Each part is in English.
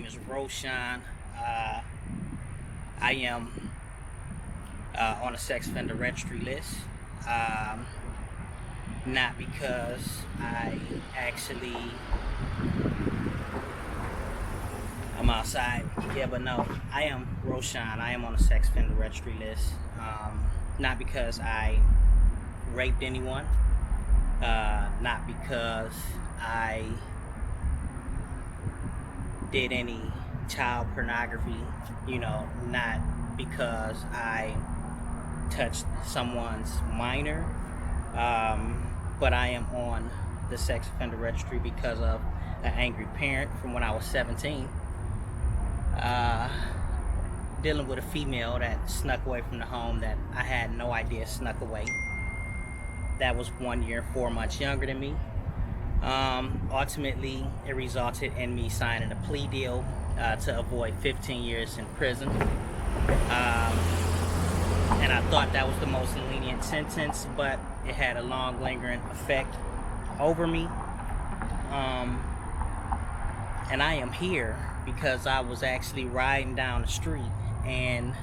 name is RoShawn. I am on a sex offender registry list. Not because I'm outside. Yeah, but no, I am RoShawn. I am on a sex offender registry list. Not because I raped anyone. Not because I did any child pornography, not because I touched someone's minor, but I am on the sex offender registry because of an angry parent from when I was 17, dealing with a female that snuck away from the home that I had no idea snuck away. That was 1 year and 4 months younger than me. Ultimately, it resulted in me signing a plea deal to avoid 15 years in prison. And I thought that was the most lenient sentence, but it had a long lingering effect over me. And I am here because I was actually riding down the street, and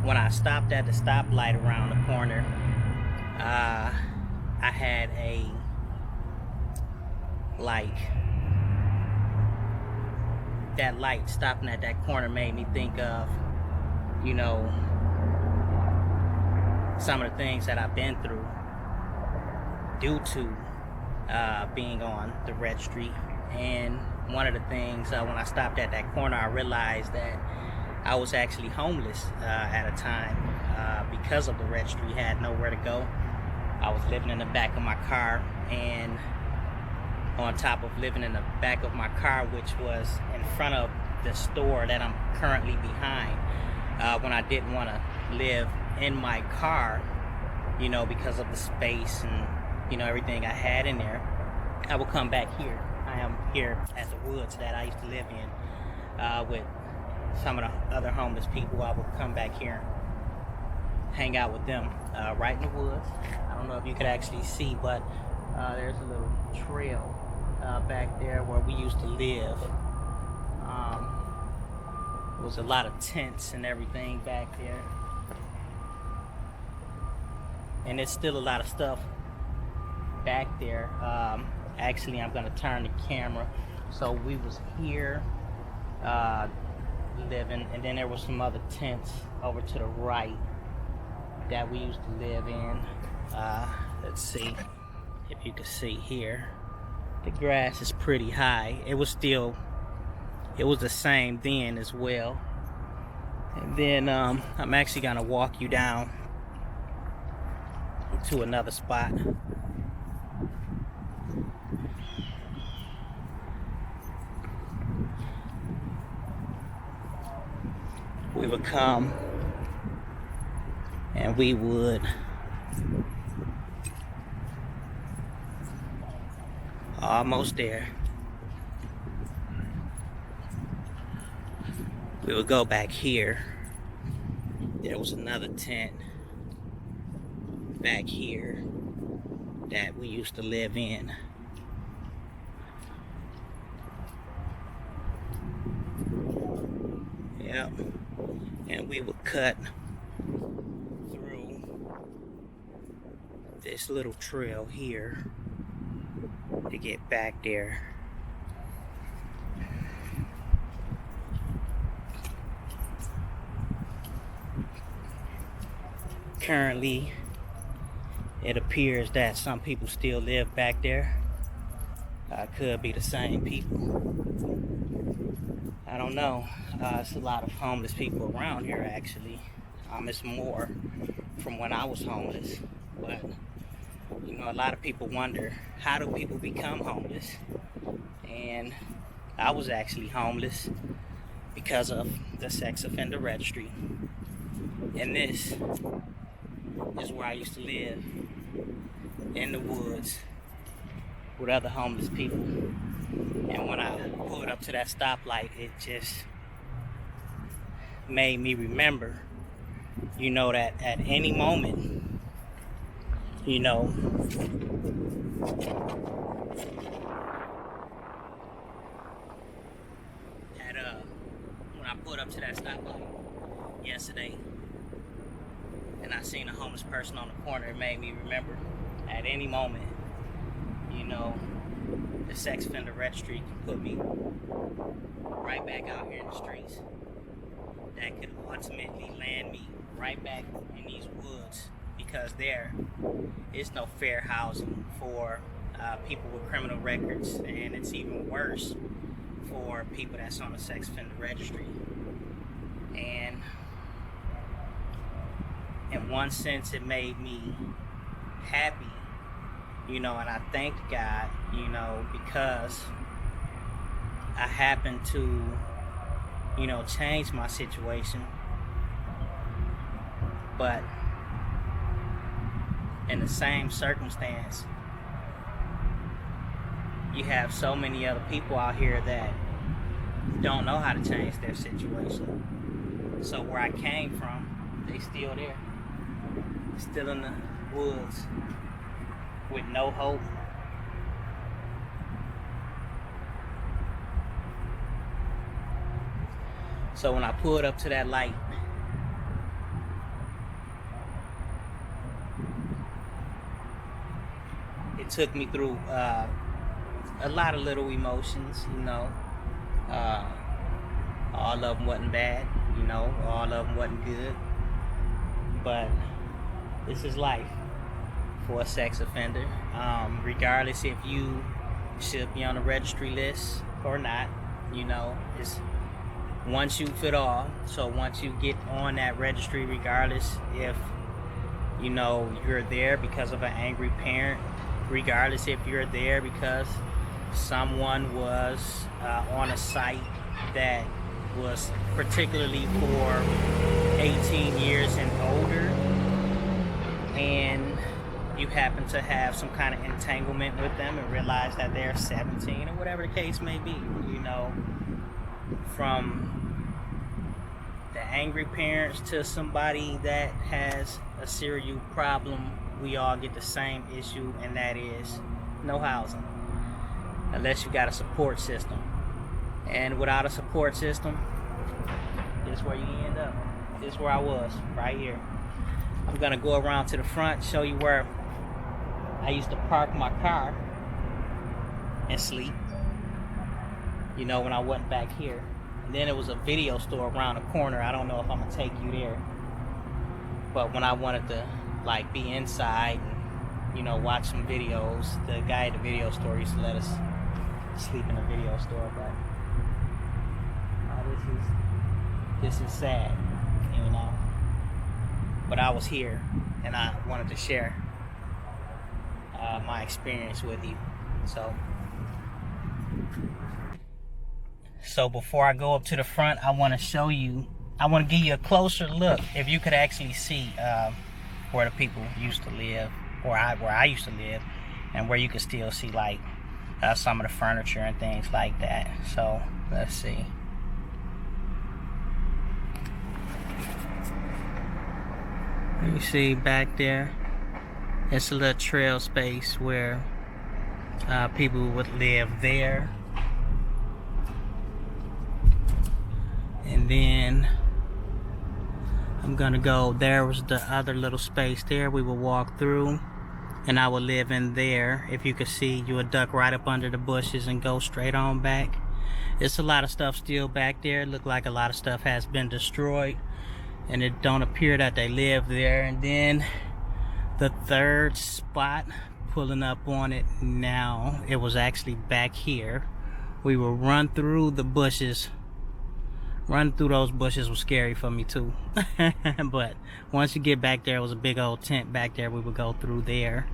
when I stopped at the stoplight around the corner, I had that light stopping at that corner made me think of, some of the things that I've been through due to being on the registry. And one of the things, when I stopped at that corner, I realized that I was actually homeless at a time because of the registry. Had nowhere to go. I was living in the back of my car, and on top of living in the back of my car, which was in front of the store that I'm currently behind, when I didn't want to live in my car, because of the space and, everything I had in there, I would come back here. I am here at the woods that I used to live in with some of the other homeless people. I would come back here and hang out with them right in the woods. I don't know if you could actually see, but there's a little trail back there where we used to live. There was a lot of tents and everything back there, and there's still a lot of stuff back there. Actually, I'm gonna turn the camera. So we was here living, and then there was some other tents over to the right that we used to live in. Let's see if you can see here. The grass is pretty high. It was the same then as well. And then I'm actually gonna walk you down to another spot. We would come and we would almost there. We would go back here. There was another tent back here that we used to live in. Yep. And we would cut through this little trail here to get back there. Currently, it appears that some people still live back there. Could be the same people. I don't know. It's a lot of homeless people around here, actually. It's more from when I was homeless. But, a lot of people wonder, how do people become homeless? And I was actually homeless because of the sex offender registry. And this is where I used to live, in the woods with other homeless people. And when I pulled up to that stoplight, it just made me remember, that at any moment, pulled up to that stoplight yesterday and I seen a homeless person on the corner, it made me remember at any moment, you know, the sex offender registry can put me right back out here in the streets. That could ultimately land me right back in these woods, because there is no fair housing for people with criminal records, and it's even worse for people that's on the sex offender registry. And in one sense, it made me happy, you know, and I thank God, you know, because I happened to, you know, change my situation. But in the same circumstance, you have so many other people out here that don't know how to change their situation. So where I came from, they still there, still in the woods with no hope. So when I pulled up to that light, it took me through a lot of little emotions, you know. All of them wasn't bad, you know, all of them wasn't good. But this is life for a sex offender. Regardless if you should be on the registry list or not, you know, it's once you fit all. So once you get on that registry, regardless if, you know, you're there because of an angry parent, regardless if you're there because someone was on a site that was particularly for 18 years and older, and you happen to have some kind of entanglement with them and realize that they're 17 or whatever the case may be, you know, from the angry parents to somebody that has a serious problem, we all get the same issue, and that is no housing unless you got a support system. And without a support system, this is where you end up. This is where I was, right here. I'm gonna go around to the front, show you where I used to park my car and sleep, you know, when I wasn't back here. And then there was a video store around the corner. I don't know if I'm gonna take you there, but when I wanted to like be inside and, you know, watch some videos, the guy at the video store used to let us sleep in the video store. But this is sad, you know. But I was here and I wanted to share my experience with you. So before I go up to the front, I want to show you, I want to give you a closer look. If you could actually see where the people used to live, where I used to live, and where you could still see like some of the furniture and things like that. So let's see. You see back there, it's a little trail space where people would live there. And then I'm gonna go, there was the other little space there we would walk through, and I would live in there. If you could see, you would duck right up under the bushes and go straight on back. It's a lot of stuff still back there. It looked like a lot of stuff has been destroyed, and it don't appear that they live there. And then the third spot, pulling up on it now, it was actually back here. We would run through the bushes. Running through those bushes was scary for me too. But once you get back there, it was a big old tent back there. We would go through there,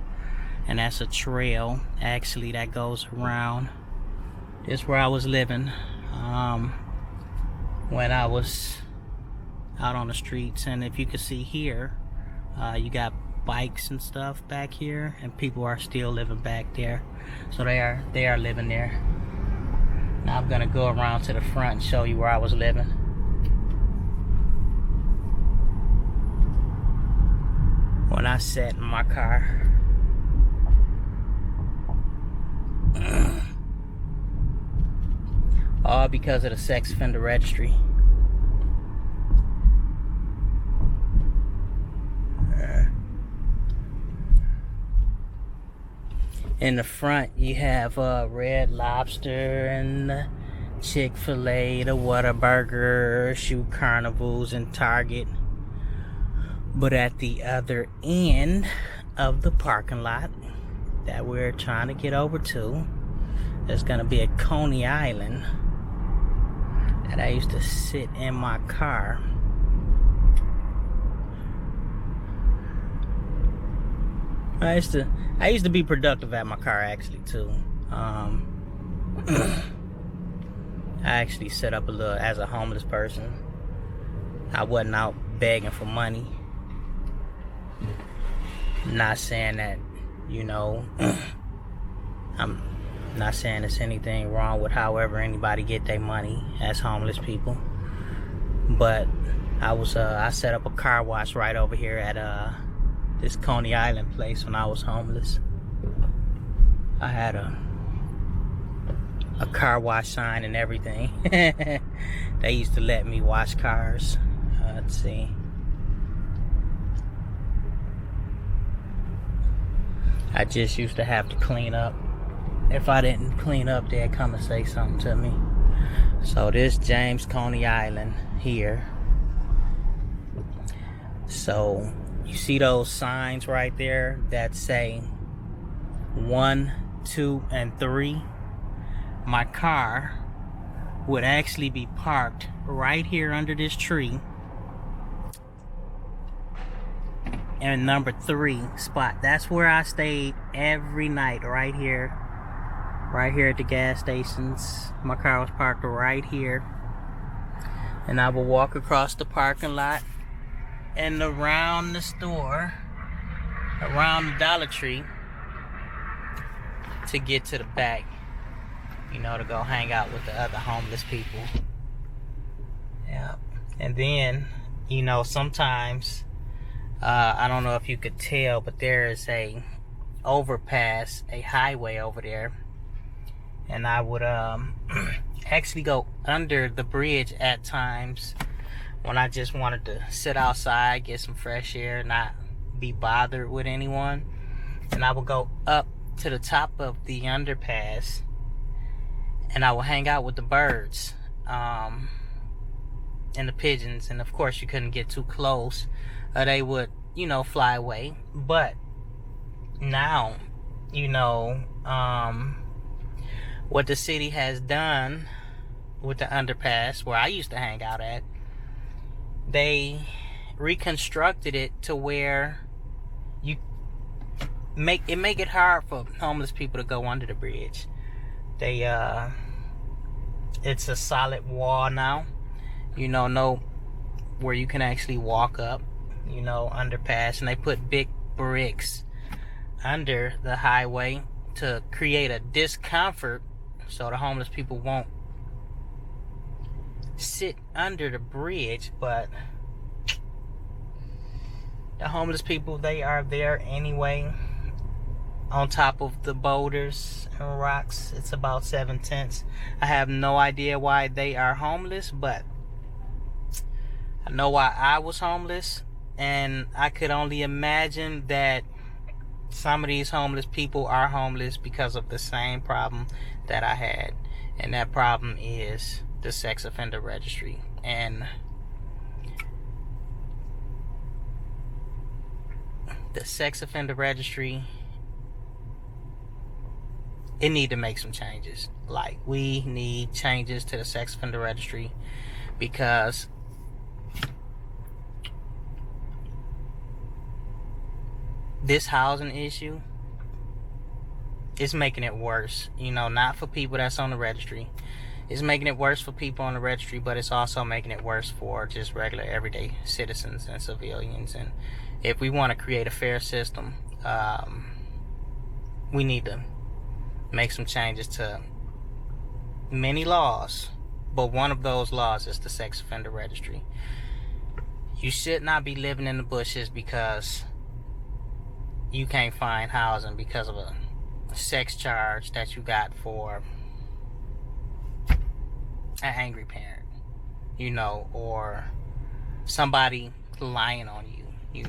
and that's a trail actually that goes around. This is where I was living when I was out on the streets. And if you can see here, you got bikes and stuff back here, and people are still living back there. So they are living there. Now I'm gonna go around to the front and show you where I was living. When I sat in my car. All because of the sex offender registry. In the front, you have Red Lobster and Chick-fil-A, the Whataburger, Shoe Carnivals, and Target. But at the other end of the parking lot that we're trying to get over to, there's gonna be a Coney Island that I used to sit in my car. I used to be productive at my car, actually, too. I actually set up a little as a homeless person. I wasn't out begging for money. Not saying that, I'm not saying there's anything wrong with however anybody get their money as homeless people. But I set up a car wash right over here at this Coney Island place when I was homeless. I had a car wash sign and everything. They used to let me wash cars. Let's see. I just used to have to clean up. If I didn't clean up, they'd come and say something to me. So this James Coney Island here. So you see those signs right there that say 1, 2, and 3? My car would actually be parked right here under this tree. And number 3 spot. That's where I stayed every night, right here. Right here at the gas stations. My car was parked right here. And I would walk across the parking lot and around the store, around the Dollar Tree, to get to the back, to go hang out with the other homeless people. Yeah. And then, sometimes, I don't know if you could tell, but there is a overpass, a highway over there. And I would actually go under the bridge at times when I just wanted to sit outside, get some fresh air, not be bothered with anyone. And I would go up to the top of the underpass and I would hang out with the birds and the pigeons. And of course you couldn't get too close or they would, fly away. But now, what the city has done with the underpass where I used to hang out at, they reconstructed it to where you make it hard for homeless people to go under the bridge. They it's a solid wall now, where you can actually walk up, underpass, and they put big bricks under the highway to create a discomfort so the homeless people won't sit under the bridge. But the homeless people, they are there anyway, on top of the boulders and rocks. It's about 7 tenths. I have no idea why they are homeless, but I know why I was homeless, and I could only imagine that some of these homeless people are homeless because of the same problem that I had. And that problem is the sex offender registry. And the sex offender registry, it need to make some changes. Like, we need changes to the sex offender registry, because this housing issue is making it worse. Not for people that's on the registry. It's making it worse for people on the registry, but it's also making it worse for just regular everyday citizens and civilians. And if we want to create a fair system, we need to make some changes to many laws. But one of those laws is the sex offender registry. You should not be living in the bushes because you can't find housing because of a sex charge that you got for an angry parent, or somebody lying on you,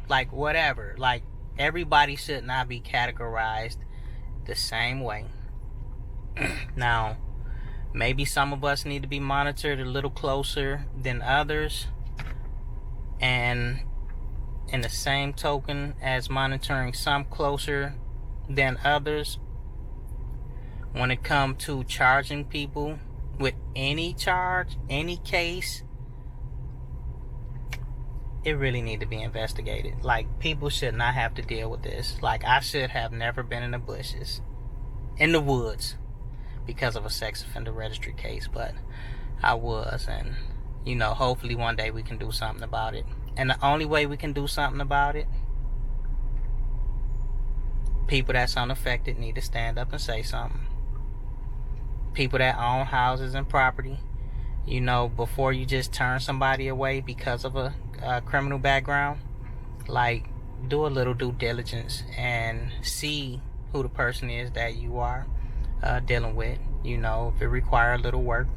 like whatever. Like, everybody should not be categorized the same way. Now, maybe some of us need to be monitored a little closer than others. And in the same token as monitoring some closer than others, when it comes to charging people with any charge, any case, it really need to be investigated. Like, people should not have to deal with this. Like, I should have never been in the bushes, in the woods, because of a sex offender registry case, but I was. And you know, hopefully one day we can do something about it. And the only way we can do something about it, people that's unaffected need to stand up and say something. People that own houses and property, you know, before you just turn somebody away because of a criminal background, like, do a little due diligence and see who the person is that you are dealing with. You know, if it requires a little work,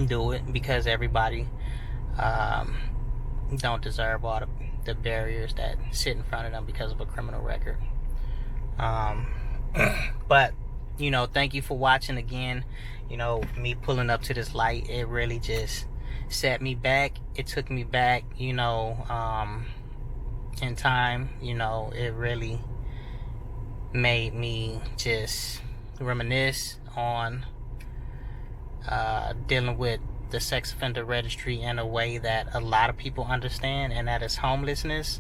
do it, because everybody don't deserve all the barriers that sit in front of them because of a criminal record. But you know, thank you for watching again. You know, me pulling up to this light, it really just set me back. It took me back, you know, in time. You know, it really made me just reminisce on dealing with the sex offender registry in a way that a lot of people understand, and that is homelessness.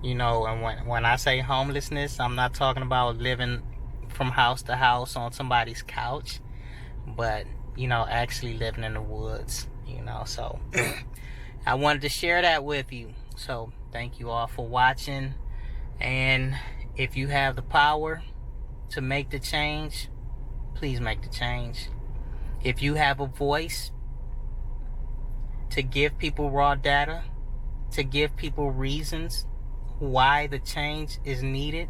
You know, and when I say homelessness, I'm not talking about living from house to house on somebody's couch, but you know, actually living in the woods. You know, so I wanted to share that with you. So thank you all for watching, and if you have the power to make the change, please make the change. If you have a voice to give people raw data, to give people reasons why the change is needed,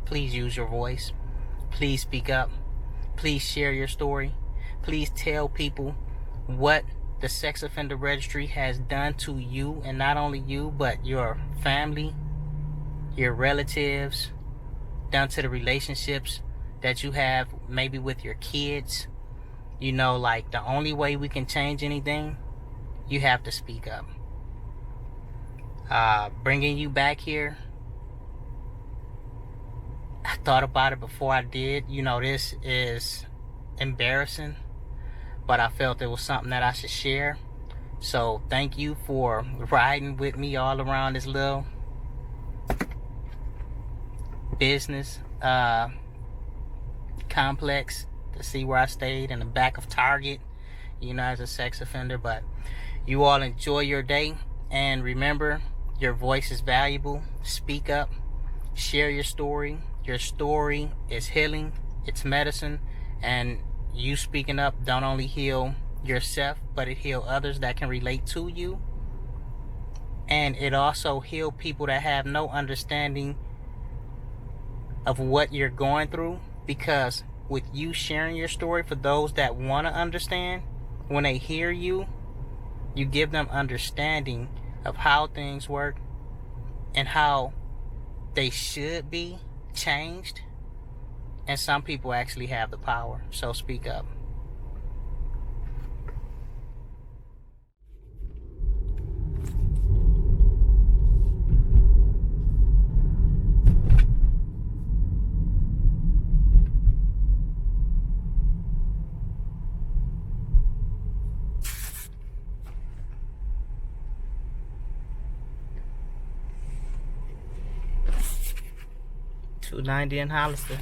please use your voice. Please speak up. Please share your story. Please tell people what the sex offender registry has done to you, and not only you, but your family, your relatives, down to the relationships that you have maybe with your kids. You know, like, the only way we can change anything, you have to speak up. Bringing you back here, I thought about it before I did. You know, this is embarrassing, but I felt it was something that I should share. So thank you for riding with me all around this little business complex to see where I stayed in the back of Target, you know, as a sex offender. But you all enjoy your day, and remember, your voice is valuable. Speak up, share your story. Your story is healing, it's medicine, and you speaking up don't only heal yourself, but it heal others that can relate to you. And it also heal people that have no understanding of what you're going through, because with you sharing your story, for those that want to understand, when they hear you, you give them understanding of how things work and how they should be changed. And some people actually have the power. So speak up. $2.90 in Hollister.